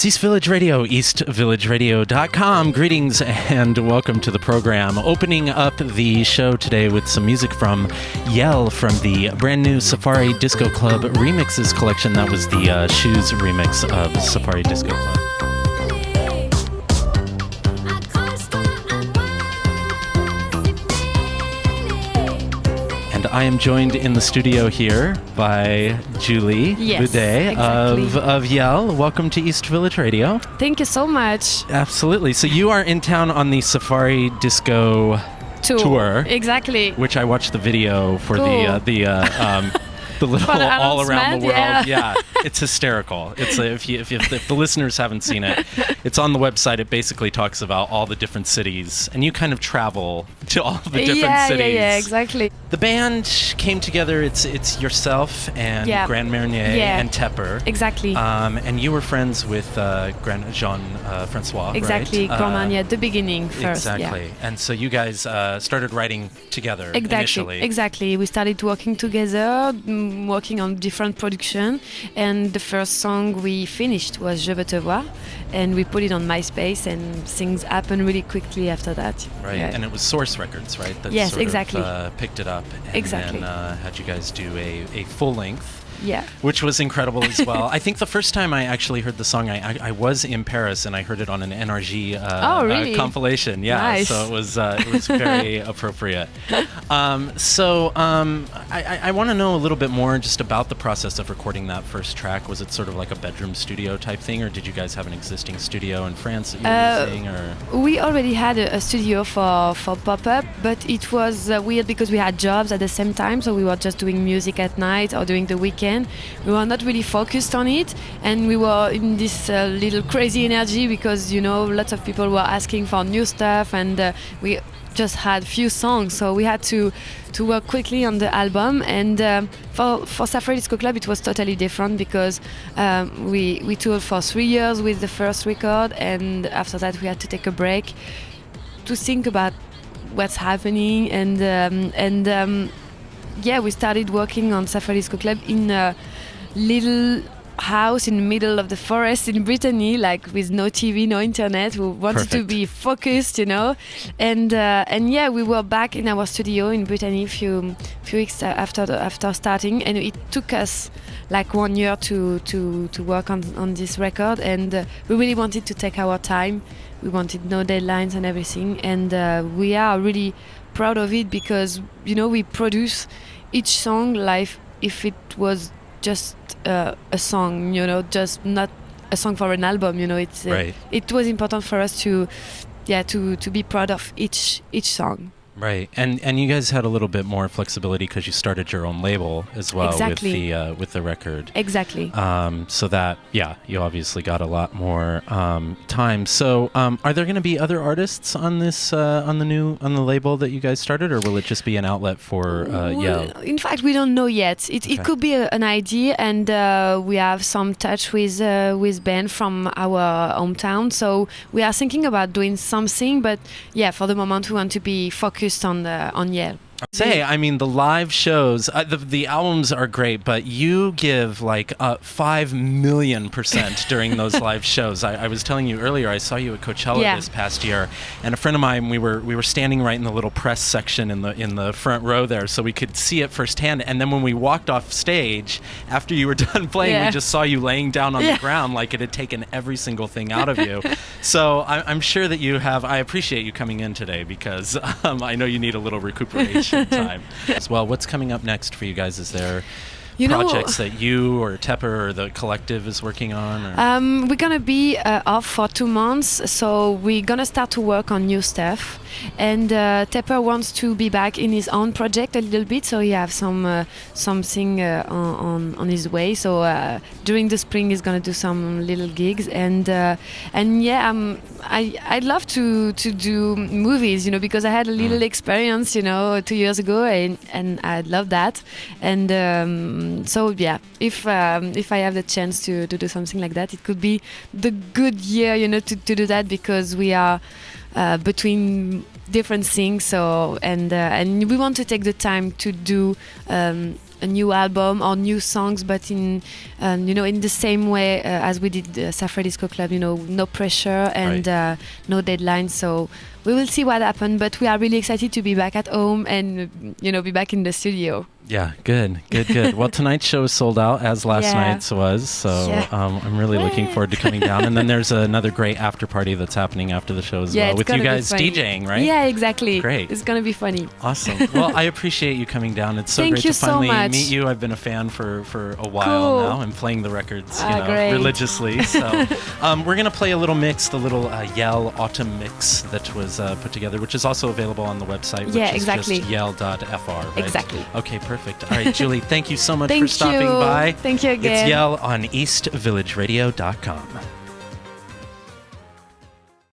It's East Village Radio, eastvillageradio.com. Greetings and welcome to the program. Opening up the show today with some music from Yelle from the brand new Safari Disco Club remixes collection. That was the Shoes remix of Safari Disco Club. I am joined in the studio here by Julie Budet exactly. of Yelle. Welcome to East Village Radio. Thank you so much. Absolutely. So you are in town on the Safari Disco tour. Exactly. Which I watched the video for cool. the little all around the world. Yeah. It's hysterical. It's if the listeners haven't seen it, it's on the website. It basically talks about all the different cities, and you kind of travel to all the different cities. Yeah, exactly. The band came together. It's yourself and Grand Marnier and Tepper. Exactly. And you were friends with Grand Jean Francois. Exactly. Right? Grand Marnier at the beginning first. Exactly. Yeah. And so you guys started writing together initially. Exactly. We started working together, working on different production, and the first song we finished was Je veux te voir, and we put it on MySpace, and things happened really quickly after that. Right, and it was Source Records, right? That yes, sort exactly. of, picked it up and then had you guys do a full length. Yeah. Which was incredible as well. I think the first time I actually heard the song, I was in Paris and I heard it on an NRG really? Compilation. Yeah, nice. So it was very appropriate. I want to know a little bit more just about the process of recording that first track. Was it sort of like a bedroom studio type thing, or did you guys have an existing studio in France that you were using? Or? We already had a studio for pop-up, but it was weird because we had jobs at the same time, so we were just doing music at night or during the weekend. We were not really focused on it, and we were in this little crazy energy because, you know, lots of people were asking for new stuff, and we just had few songs, so we had to work quickly on the album. And for Safari Disco Club it was totally different because we toured for 3 years with the first record, and after that we had to take a break to think about what's happening, and we started working on Safari Disco Club in a little house in the middle of the forest in Brittany, like with no TV, no internet. We wanted to be focused, you know. And we were back in our studio in Brittany a few weeks after starting, and it took us like 1 year to work on this record, and we really wanted to take our time. We wanted no deadlines and everything, and we are really proud of it because, you know, we produce each song like if it was just a song, you know, just not a song for an album, you know. It's it was important for us to be proud of each song. Right, and you guys had a little bit more flexibility because you started your own label as well with the record. Exactly. So that you obviously got a lot more time. So are there going to be other artists on this on the label that you guys started, or will it just be an outlet for Yelle? In fact, we don't know yet. It could be an idea, and we have some touch with band from our hometown. So we are thinking about doing something, but for the moment we want to be focused on Yelle. I mean, the live shows, the albums are great, but you give like 5,000,000% during those live shows. I was telling you earlier, I saw you at Coachella this past year, and a friend of mine, we were standing right in the little press section in the front row there, so we could see it firsthand. And then when we walked off stage after you were done playing, we just saw you laying down on the ground like it had taken every single thing out of you. So I'm sure that you have. I appreciate you coming in today because I know you need a little recuperation time as well. What's coming up next for you guys? Is there projects that you or Tepper or the collective is working on? Or? We're gonna be off for 2 months, so we're gonna start to work on new stuff. And Tepper wants to be back in his own project a little bit, so he have something on his way. So during the spring, he's gonna do some little gigs, and I'd love to do movies, you know, because I had a little experience, you know, 2 years ago, and I love that. And if I have the chance to do something like that, it could be the good year, you know, to do that, because we are between different things. So and we want to take the time to do a a new album or new songs, but in in the same way as we did Safra Disco Club. No pressure and no deadline. So we will see what happens. But we are really excited to be back at home and be back in the studio. Yeah, good. Well, tonight's show is sold out, as last night's was, so I'm really looking forward to coming down. And then there's another great after party that's happening after the show as well, with you guys DJing, right? Yeah, exactly. Great. It's going to be funny. Awesome. Well, I appreciate you coming down. It's so great to finally meet you. I've been a fan for a while now. I'm playing the records religiously. So we're going to play a little mix, the little Yelle Autumn mix that was put together, which is also available on the website, which is just yelle.fr, right? Exactly. Okay, perfect. All right, Julie, thank you so much for stopping by. Thank you again. It's Yelle on eastvillageradio.com.